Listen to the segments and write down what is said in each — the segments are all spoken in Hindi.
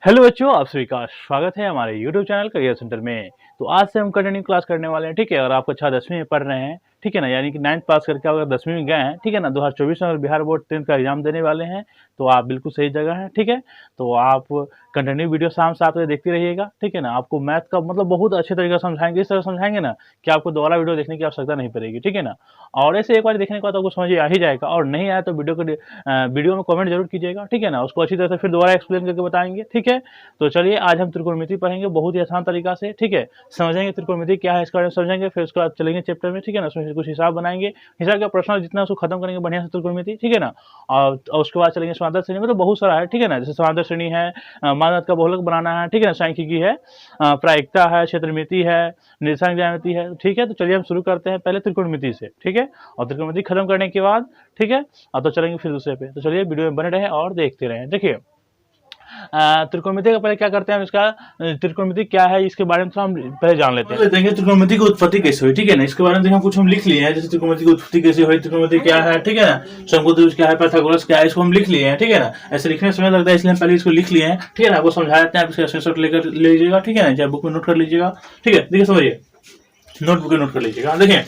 हेलो बच्चों, आप सभी का स्वागत है हमारे YouTube चैनल करियर सेंटर में। तो आज से हम कंटिन्यू क्लास करने वाले हैं, ठीक है। और आप अच्छा 10वीं में पढ़ रहे हैं, ठीक है ना, यानी कि 9th पास करके अगर 10वीं में गए हैं, ठीक है ना, 2024 में अगर बिहार बोर्ड 10th का एग्जाम देने वाले हैं तो आप बिल्कुल सही जगह हैं, ठीक है। तो आप कंटिन्यू वीडियो शाम 7 बजे देखते रहिएगा, ठीक है ना। आपको मैथ का मतलब बहुत अच्छे तरीके से समझाएंगे, इस तरह समझाएंगे ना कि आपको दोबारा वीडियो देखने की आवश्यकता नहीं पड़ेगी, ठीक है ना। और ऐसे एक बार देखने के बाद आपको समझ आ ही जाएगा, और नहीं आया तो वीडियो में कमेंट जरूर कीजिएगा, ठीक है ना। उसको अच्छी तरह से फिर दोबारा एक्सप्लेन करके बताएंगे, ठीक है। तो चलिए आज हम त्रिकोणमिति पढ़ेंगे बहुत ही आसान तरीका से, ठीक है। समझेंगे त्रिकोणमिति क्या है, इसके बारे में समझेंगे, फिर उसके बाद चलेंगे चैप्टर में, ठीक है ना। उसमें कुछ हिसाब बनाएंगे, हिसाब का प्रश्न जितना उसको खत्म करेंगे बढ़िया से त्रिकोणमिति, ठीक है ना। और उसके बाद चलेंगे समांतर श्रेणी में, तो बहुत सारा है, ठीक है ना। जैसे समांतर श्रेणी है, मानद का बहुलक बनाना है, ठीक है ना, सांख्यिकी है, प्रायिकता है, क्षेत्रमिति है, निर्देशांक ज्यामिति है, ठीक है। तो चलिए हम शुरू करते हैं पहले त्रिकोणमिति से, ठीक है। और त्रिकोणमिति खत्म करने के बाद, ठीक है, तो चलेंगे फिर दूसरे पे। तो चलिए वीडियो में बने रहे और देखते रहे। देखिए त्रिकोणमिति का पहले क्या करते हैं, हम इसका त्रिकोणमिति क्या है इसके बारे में हम पहले जान लेते हैं। त्रिकोणमिति की उत्पत्ति कैसे हुई, ठीक है ना, इसके बारे में हम कुछ लिख लिए हैं। जैसे त्रिकोणमिति की उत्पत्ति कैसे हुई, त्रिकोणमिति क्या है, ठीक है ना, शंकुत्रिभुज क्या है, पाइथागोरस क्या है, इसको हम लिख लिए हैं, ठीक है ना। ऐसे लिखने में समय लगता है, इसलिए हम पहले इसको लिख लिए हैं, ठीक है ना। आपको समझा देते हैं, आप इसका स्क्रीनशॉट लेकर ले लीजिएगा, ठीक है ना, चाहे बुक में नोट कर लीजिएगा, ठीक है। देखिए समझिए, नोटबुक में नोट कर लीजिएगा। देखिए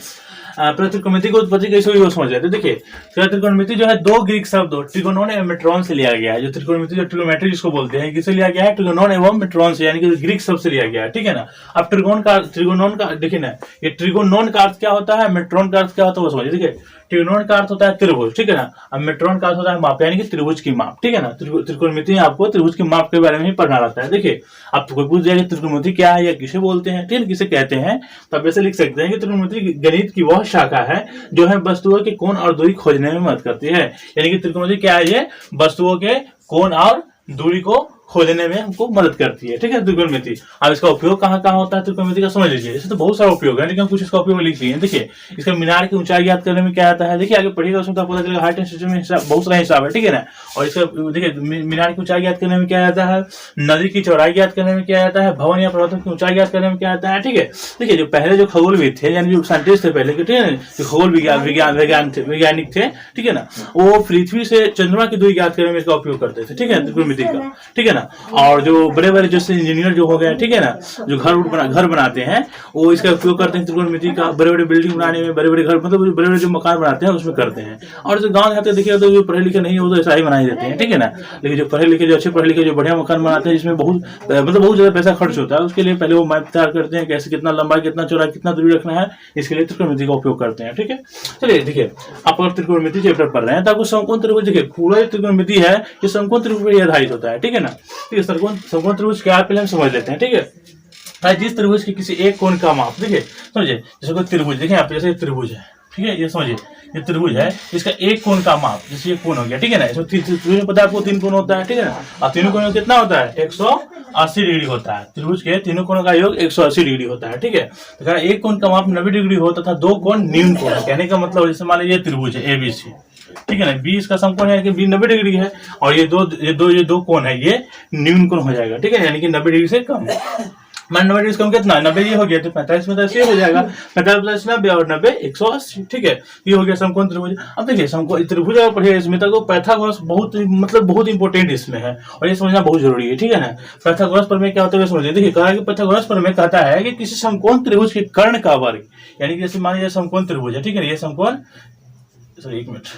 त्रिकोणमिति की उत्पत्ति कैसे हुई वो समझ लेते हैं। देखिए त्रिकोणमिति जो है दो ग्रीक शब्द ट्रिगोनोन एवं मेट्रॉन से लिया गया है। जो त्रिकोणमिति जो ट्रिगोनोमेट्री जिसको बोलते हैं, किससे लिया गया है, ट्रिगोनोन एवं मेट्रॉन से, यानी कि ग्रीक शब्द से लिया गया है, ठीक है ना। अब त्रिगोनोन का देखिए ना, ये ट्रिगोनोन का अर्थ क्या होता है, मेट्रॉन का अर्थ क्या होता है वो समझिए। देखिए ट्रिगोनोन का अर्थ होता है त्रिभुज, ठीक है ना। अब मेट्रॉन का अर्थ होता है माप, यानी कि त्रिभुज की माप, ठीक है ना। त्रिकोणमिति में आपको त्रिभुज की माप के बारे में ही पढ़ना रहता है। देखिए आप कोई पूछ जाएगा त्रिकोणमिति क्या है या किसे बोलते हैं, ठीक है, किसे कहते हैं, तो आप ऐसे लिख सकते हैं कि त्रिकोणमिति गणित की वह शाखा है जो है वस्तुओं के कोण और दूरी खोजने में मदद करती है। यानी कि त्रिकोणमिति क्या है, ये वस्तुओं के कोण और दूरी को खोजने में हमको मदद करती है, ठीक है, त्रिकोणमिति। अब इसका उपयोग कहाँ कहाँ होता है त्रिकोणमिति का समझ लीजिए। ऐसे तो बहुत सारा उपयोग है, लेकिन कुछ इसका उपयोग लिख लिए। देखिए इसका मीनार की ऊंचाई ज्ञात करने में क्या आता है, देखिए आगे पढ़िएगा उसमें तो आपको पता चलेगा। हाइट एंड सिस्टम में बहुत सारा हिसाब है, ठीक है ना। और इसका देखिए मीनार की ऊंचाई ज्ञात करने में क्या आता है, नदी की चौड़ाई ज्ञात करने में क्या आता है, भवन या पर्वतों की ऊंचाई ज्ञात करने में क्या आता है, ठीक है। देखिए जो पहले जो खगोलविद थे, यानी जो साइंटिस्ट थे पहले के, ठीक है, जो खगोल वैज्ञानिक थे, ठीक है ना, वो पृथ्वी से चंद्रमा की दूरी ज्ञात करने में इसका उपयोग करते थे, ठीक है, त्रिकोणमिति का, ठीक है ना। और जो बड़े बड़े जैसे इंजीनियर जो हो गए, ठीक है ना, जो घर बनाते हैं, वो इसका उपयोग करते हैं त्रिकोणमिति का। बड़े बड़े बिल्डिंग बनाने में, बड़े बड़े घर मतलब बड़े बड़े जो मकान बनाते हैं उसमें करते हैं। और जो गाँव जाते देखिए तो जो पढ़े लिखे नहीं हो तो ऐसा ही बना ही देते हैं, ठीक है ना। लेकिन जो पढ़े लिखे, जो अच्छे पढ़े लिखे, जो बढ़िया मकान बनाते हैं जिसमें बहुत बहुत ज्यादा पैसा खर्च होता है, उसके लिए पहले वो मैप तैयार करते हैं, कैसे कितना लंबाई, कितना चौड़ाई, कितना दूरी रखना है, इसके लिए त्रिकोणमिति का उपयोग करते हैं, ठीक है। चलिए देखिए आप अगर त्रिकोणमिति चैप्टर पढ़ रहे हैं तो आपको समकोण त्रिभुज, देखिए पूरा त्रिकोणमिति है ये समकोण त्रिभुज पर आधारित होता है, ठीक है ना। ठीक है, समकोण त्रिभुज क्या पहले हम समझ लेते हैं, ठीक है। जिस त्रिभुज के किसी एक कोण का माप, देखिए समझिए, जैसे कोई त्रिभुज, देखिए आप जैसे त्रिभुज है, ठीक है, ये समझिए ये त्रिभुज है, इसका एक कोण का माप, जैसे ये कोण हो गया, ठीक है ना। इसमें त्रिभुज पता है आपको 3 कोण होता है, ठीक है ना। और तीनों कोणों कितना होता है, 180 डिग्री होता है। त्रिभुज के तीनों कोणों का योग 180 डिग्री होता है, ठीक है। तो एक कोण का माप 90 डिग्री हो तथा दो कोण न्यून कोण है। कहने का मतलब जैसे मान लीजिए त्रिभुज है ABC, ठीक है ना, बी इसका समकोण है कि बी 90 डिग्री है, और ये दो कोण है ये न्यून कोण हो जाएगा, ठीक है, यानी कि 90 डिग्री से कम। मान 90 डिग्री कम कितना, 90 ये हो गया तो 45 में 80 हो जाएगा, 45 प्लस 90 और 90 180, ठीक है। ये हो गया समकोण त्रिभुज। अब देखिए समकोण त्रिभुज अगर पढ़िए इसमें तो पाइथागोरस बहुत इंपॉर्टेंट इसमें है, और ये समझना बहुत जरूरी है, ठीक है ना। पाइथागोरस प्रमेय क्या होता है समझिए। देखिए कहा कि पाइथागोरस प्रमेय कहता है कि किसी समकोण त्रिभुज के कर्ण का वर्ग, यानी कि जैसे मान लीजिए समकोण त्रिभुज है, ठीक है, ये समकोण, सॉरी एक मिनट,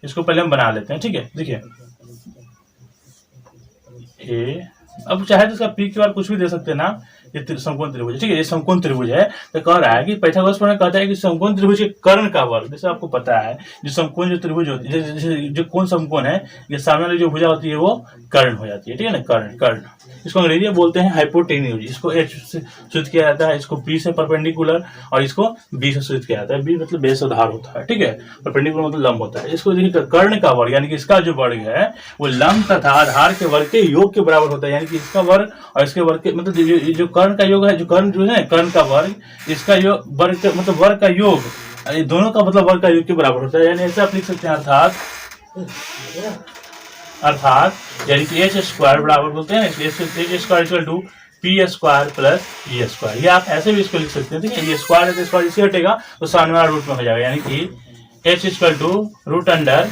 इसको पहले हम बना लेते हैं, ठीक है। देखिए अब चाहे तो इसका पी के बाद कुछ भी दे सकते हैं ना, ये समकोण त्रिभुज, ठीक है, ये समकोण त्रिभुज है। तो कह रहा है कि पाइथागोरस प्रमेय कहता है कि समकोण त्रिभुज के कर्ण का वर्ग, जैसे आपको पता है जो समकोण जो त्रिभुज होती है, जैसे जो कोण समकोण है, ये सामने वाली जो भुजा होती है वो कर्ण हो जाती है, ठीक है ना, कर्ण। इसको अंग्रेजी में बोलते हैं हाइपोटेन्यूज। इसको H से सूचित किया जाता है, इसको P से परपेंडिकुलर, और इसको B से सूचित किया जाता है। B मतलब बेस आधार होता है, ठीक है, परपेंडिकुलर मतलब लंब होता है। इसको देखिए कर्ण का वर्ग, यानी कि इसका जो वर्ग है वो लंब तथा आधार के वर्ग के योग के बराबर होता है। यानी कि इसका वर्ग और इसके वर्ग के मतलब जो कर्ण का योग है, जो कर्ण जो है कर्ण का वर्ग, इसका योग वर्ग मतलब वर्ग का योग, दोनों का मतलब वर्ग का योग के बराबर होता है। यानी ऐसे आप लिख सकते हैं, अर्थात यानी कि एच स्क्वायर बराबर बोलते हैं H square equal to P square plus E square. ये आप ऐसे भी इसको लिख सकते हैं, ठीक है। ये स्क्वायर है तो स्क्वायर इसे हटेगा तो सामने वाला रूट में हो जाएगा, यानी कि H equal to root under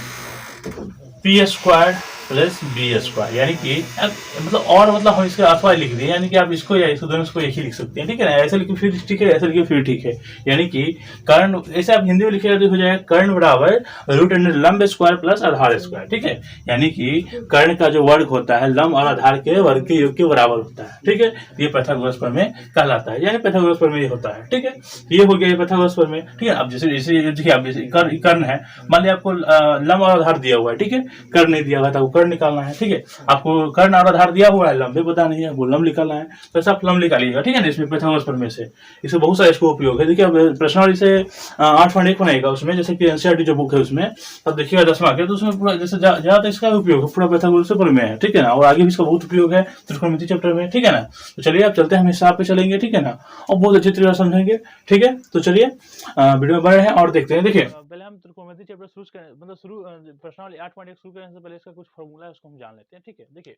P square plus B square, यानी कि अब मतलब और मतलब हम इसके अथवा लिख दिए, यानी कि आप इसको या इसको दोनों को एक ही लिख सकते हैं, ठीक है ना। ऐसे लिखे फिर ठीक है, ऐसे लिखे फिर ठीक है। यानी कि कर्ण, ऐसे आप हिंदी में लिखेगा तो हो जाएगा कर्ण बराबर रूट अंडर लंब स्क्वायर प्लस आधार स्क्वायर, ठीक है। यानी कि कर्ण का जो वर्ग होता है लंब और आधार के वर्ग के योग के बराबर होता है, ठीक है। ये पाइथागोरस प्रमेय कहलाता है, यानी पाइथागोरस प्रमेय होता है, ठीक है। ये हो गया पाइथागोरस प्रमेय, ठीक है। अब जैसे जैसे देखिए, आप जैसे कर्ण है, मान लिया आपको लंब और आधार दिया हुआ है, ठीक है। कर्ण नहीं दिया हुआ था, वो कर्ण निकालना है, ठीक है। आपको कर्ण और आधार दिया हुआ है, लंब भी पता नहीं है, वो लंब निकालना है, तो ऐसा आप लंब निकालिएगा, ठीक है ना। इसमें पाइथागोरस प्रमेय से इसे बहुत सारा इसको उपयोग है। देखिए अब प्रश्नावली से 8.1 बनाएगा, उसमें जैसे कि एनसीईआरटी जो बुक है उसमें अब देखिएगा 10वां के, तो उसमें पूरा जैसे ज्यादातर इसका उपयोग है पूरा पाइथागोरस प्रमेय है, ठीक है ना। और आगे भी इसका बहुत उपयोग है त्रिकोणमिति चैप्टर में, ठीक है ना। तो चलिए आप चलते हैं, हम हिसाब पे चलेंगे, ठीक है ना, और बहुत अच्छी तरह समझेंगे, ठीक है। तो चलिए वीडियो में बने हैं और देखते हैं। देखिए पहले हम त्रिकोणमिति चैप्टर शुरू करें, मतलब शुरू प्रश्नावली 8.1 शुरू करने से पहले इसका कुछ फॉर्मूला है उसको हम जान लेते हैं, ठीक है। देखिए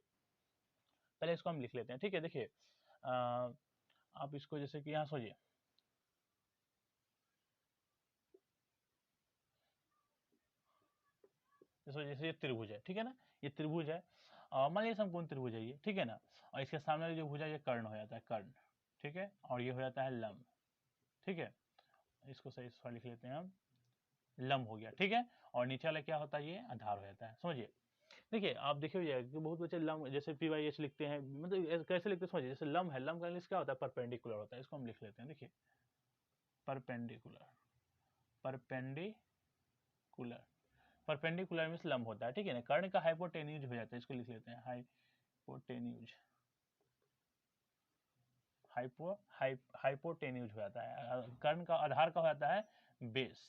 पहले इसको हम लिख लेते हैं, ठीक है। देखिए आप इसको जैसे कि यहाँ सोचिए, जैसे ये त्रिभुज है, ठीक है ना, ये त्रिभुज है, मान लीजिए समकोण त्रिभुज है ये, ठीक है ना। और इसके सामने जो भुजा, ये कर्ण हो जाता है, कर्ण, ठीक है। और ये हो जाता है लंब, ठीक है। इसको सही लिख लेते हैं हम, लंब हो गया, ठीक है। और नीचे वाला क्या होता है, ये आधार हो जाता है, समझिए। देखिए आप देखिए जाएगा कि बहुत बच्चे लंब जैसे पी वाई एच लिखते हैं, मतलब कैसे लिखते हैं समझिए। जैसे लंब है, लंब का इंग्लिश क्या होता है, परपेंडिकुलर होता है, इसको हम लिख लेते हैं। देखिए परपेंडिकुलर, परपेंडिकुलर, परपेंडिकुलर मींस लंब होता है, ठीक है ना। कर्ण का हाइपोटेन्यूज हो जाता है, इसको लिख लेते हैं हाइपोटेन्यूज, हाइपोटेन्यूज हो जाता है। कर्ण का आधार का हो जाता है बेस,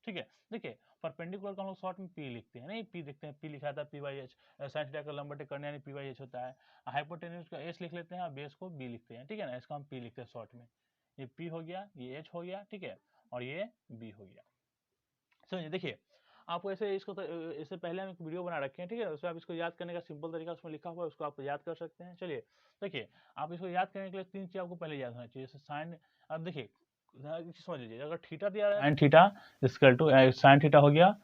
ठीक है। देखिए परपेंडिकुलर का हम लोग शॉर्ट में पी लिखते हैं, नहीं पी लिखते हैं, पी लिखा था P Y H, sine theta का लंब बटे कर्ण यानी पी वाई एच होता है। हाइपोटेन्यूज का एच लिख लेते हैं, बेस को बी लिखते हैं, ठीक है ना। इसका हम पी लिखते हैं शॉर्ट में। ये पी हो गया, ये एच हो गया, ठीक है, और ये बी हो गया, समझिए। देखिए आपको ऐसे इसको तो इससे पहले हम एक वीडियो बना रखे हैं, ठीक है। उसमें आप इसको याद करने का सिंपल तरीका उसमें लिखा हुआ है, उसको आप याद कर सकते हैं। चलिए देखिए, आप इसको याद करने के लिए 3 चीज आपको पहले याद होना चाहिए। जैसे साइन, अब देखिए समझ लीजिए, अगर थीटा दिया है, sine theta equal to, sine theta हो गया,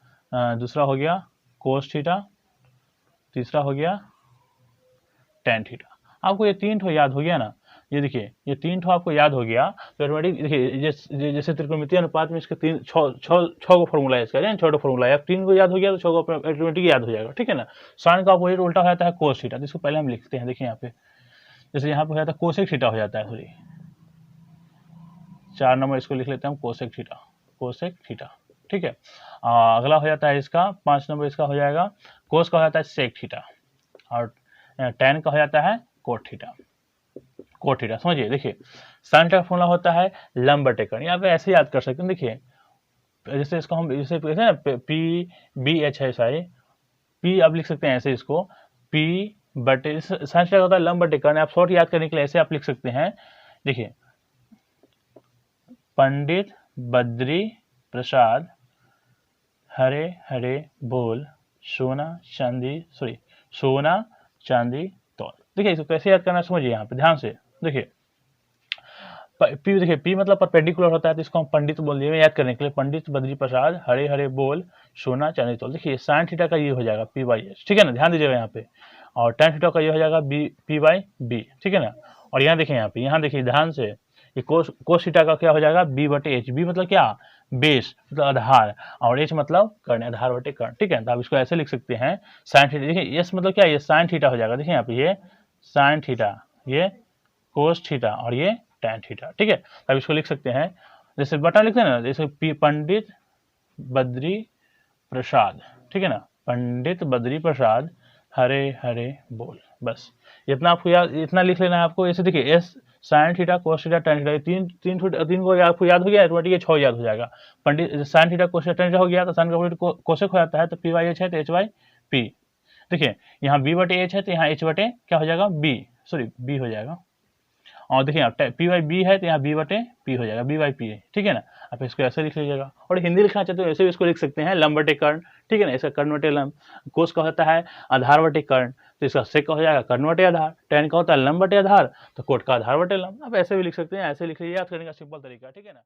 दूसरा हो गया कोस थीटा, तीसरा हो गया टेन थीटा। आपको ये 3 ठो याद हो गया ना। ये देखिए ये 3 ठो आपको याद हो गया तो ऑटोमेटिक देखिए जैसे त्रिकोणमितीय अनुपात में इसके 6 को फॉर्मूला है इसका, 6 फॉर्मूला है। 3 को याद हो गया तो 6 को ऑटोमेटिक याद हो जाएगा, ठीक है ना। साइन का अपोजिट उल्टा हो जाता है कोस थीटा, तो इसको पहले हम लिखते हैं। देखिए यहाँ पे जैसे यहाँ पे हो जाता है कोसेक थीटा हो जाता है, सॉरी 4 नंबर इसको लिख लेते हैं हम कोसेक थीटा, कोसेक थीटा, ठीक है। अगला हो जाता है इसका 5 नंबर, इसका हो जाएगा कोस का हो जाता है सेक थीटा, और टेन का हो जाता है कोट थीटा, कोट थीटा, समझिए। देखिए साइन का फॉर्मूला होता है लंब बटे कर्ण, यहाँ पे ऐसे याद कर सकते हैं। देखिए जैसे इसको हम जैसे ना पी बी एच है, साई पी आप लिख सकते हैं ऐसे, इसको पी बटे, साइन का होता है लंब बटे कर्ण। आप शॉर्ट याद करने के लिए ऐसे आप लिख सकते हैं। देखिए पंडित बद्री प्रसाद हरे हरे बोल सोना चांदी, सॉरी सोना चांदी तौल। देखिए इसको कैसे याद करना समझिए, यहाँ पे ध्यान से देखिए। पी देखिए पी मतलब परपेंडिकुलर होता है, तो इसको हम पंडित बोल दिए याद करने के लिए। पंडित बद्री प्रसाद हरे हरे बोल सोना चांदी तौल। देखिए साइन थीटा का ये हो जाएगा पी बाई एच, ठीक है ना, ध्यान दीजिएगा यहाँ पे। और टेन थीटा का ये हो जाएगा बी पी बाई बी, ठीक है ना। और यहाँ देखिए, यहाँ पे यहाँ देखिए ध्यान से, ये कोस थीटा का क्या हो जाएगा बी बटे एच। बी मतलब क्या, बेस मतलब आधार, और एच मतलब कर्ण, आधार बटे कर्ण, ठीक है। तो आप इसको ऐसे लिख सकते हैं साइन थीटा। देखिए एस मतलब क्या, ये साइन थीटा हो जाएगा। देखिए यहाँ पे ये साइन थीटा, ये कोस थीटा, और ये टेन थीटा, ठीक है। अब इसको लिख सकते हैं जैसे बटन लिखते हैं ना, जैसे पंडित बद्री प्रसाद, ठीक है ना, पंडित बद्री प्रसाद हरे हरे बोल। बस इतना आपको याद, इतना लिख लेना है आपको। ऐसे देखिए S sign theta cos theta tan theta, तीन को आपको याद हो गया, ऑटोमेटिक ये 6 याद हो जाएगा। पंडित sine theta cos theta tan theta हो गया, तो साइन का कोसेक हो जाता है, तो पी वाई एच है तो एच वाई पी। देखिए यहाँ बी बटे एच है तो यहाँ एच बटे क्या हो जाएगा बी, सॉरी बी हो जाएगा। और देखिए यहाँ पी वाई बी है तो यहाँ बी बटे पी हो जाएगा, बी वाई पी है, ठीक है ना। आप इसको ऐसे लिख लीजिएगा। और हिंदी लिखना चाहते हो ऐसे भी इसको लिख सकते हैं लंब बटे कर्ण, ठीक है ना। इसका कर्ण बटे लंब, कोस का होता है आधार बटे कर्ण, तो इसका सेक का हो जाएगा कर्ण बटे आधार, टेन का होता है लंब बटे आधार, तो कोट का आधार बटे लंब। आप ऐसे भी लिख सकते हैं, ऐसे लिख लीजिए, याद करने का सिंपल तरीका, ठीक है ना।